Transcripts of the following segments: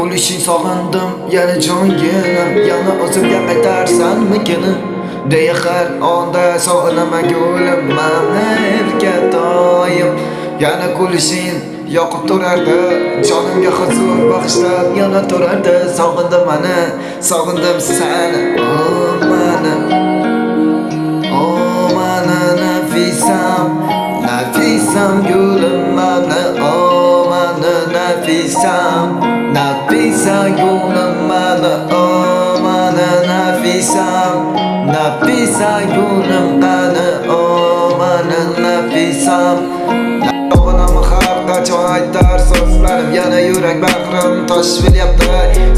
Kulishing sog'indim yana jonginim, yana o'zimga qaytarsanmikini deya har onda sog'inaman gulim mamlarga doim. Yana kulishing yoqib turardi, jonimga huzur bag'ishlab yana turardi. Sog'indim mani, sog'indim seni, mana nafisam, nafisam gulim mana, mana nafisam, nafisa gulim mana, mana nafisam, nafisa gulim mana, mana nafisam. Yolg'onam har qachon aytar so'zlarim, yana yurak bag'rim tosh bilyapti.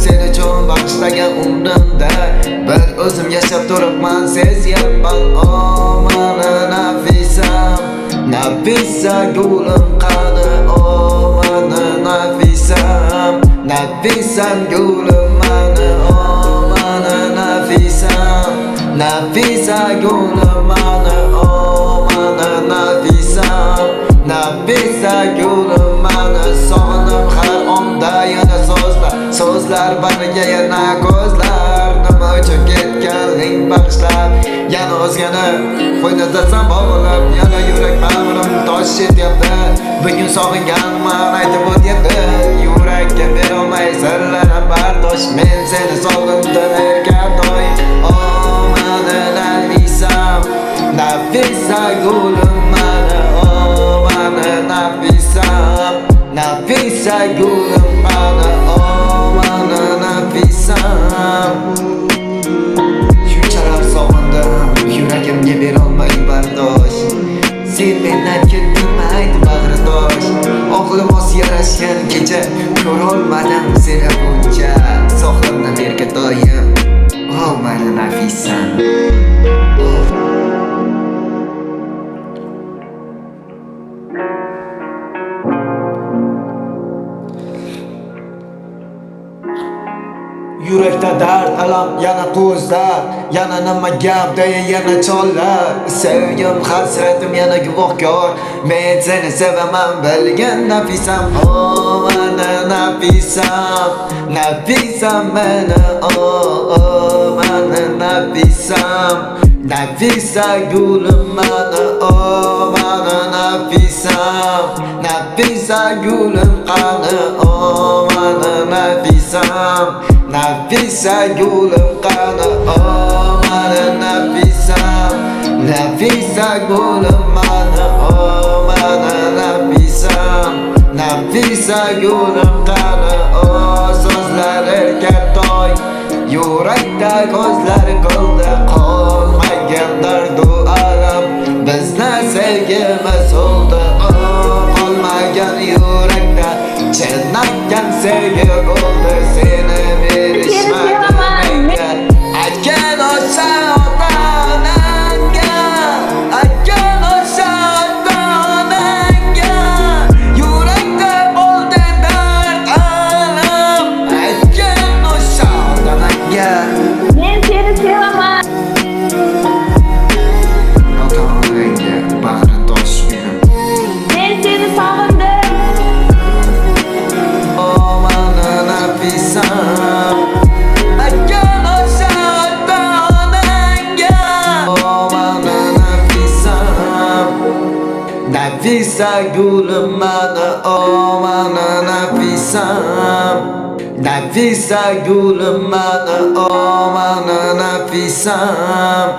Sen uchun bag'ishlagan umrimda bir o'zim yashab turibman, sezyapman. Mana nafisam, nafisa gulim qani, mana nafisam, nafisam gulim mana, mana nafisam, nafisa gulim mana, mana nafisam, nafisa gulim mana. Sog'inib har onda yana so'zlar bariga yana ko'zlar. Nima uchun ketganing bag'ishlab, yana o'zgani qo'ynida bog'lab, yana yurak bag'rim tosh etyapti. Bugun sog'inganman aytib o'tyapti, yurakka berolmay sirlarim bardosh. Men seni sog'indim har doim. Mana nafisam, nafisa gulim mana, mana nafisam, nafisa gulim mana, mana nafisam. Shunchalar sog'indim, yuragimga berolmay bardosh. Sen mendan ketding ayt bag'ritosh. Oqlimos yarashgan kecha ko'rolmadim seni buncha. Sog'indim berga doim, mana nafisam. Yurakda dard, alam, yana ko'zlar, yana nima gap deya yana chollar. Sevgim, hasratim yana guvohkor, men seni sevaman bilgan nafisam. Mana nafisam, nafisam mana, mana nafisam, nafisa gulim mana, mana nafisam, nafisa gulim qani, mana nafisam, nafisa gulim qani, mana nafisam, nafisa gulim mana, mana nafisam, nafisa gulim qani. So'zlar erkatoy, yurakda ko'zlar qildi, qolmagan dardu alam, bizni sevgimiz oldi. Qolmagan yurakda chinakam sevgi bo'ldi, seni berishmadi menga. Aytgan o'sha ota-onangga, aytgan o'sha ota-onangga, yurakda bo'ldi dard alam. Aytgan o'sha ota-onangga, men seni sevaman. ota-onangga bag'ri tosh berim. Men seni sog'indim. Mana nafisam, aytgan o'sha ota-onangga, mana nafisam, nafisa gulim mana, mana nafisam, nafisa gulim mana, mana nafisam.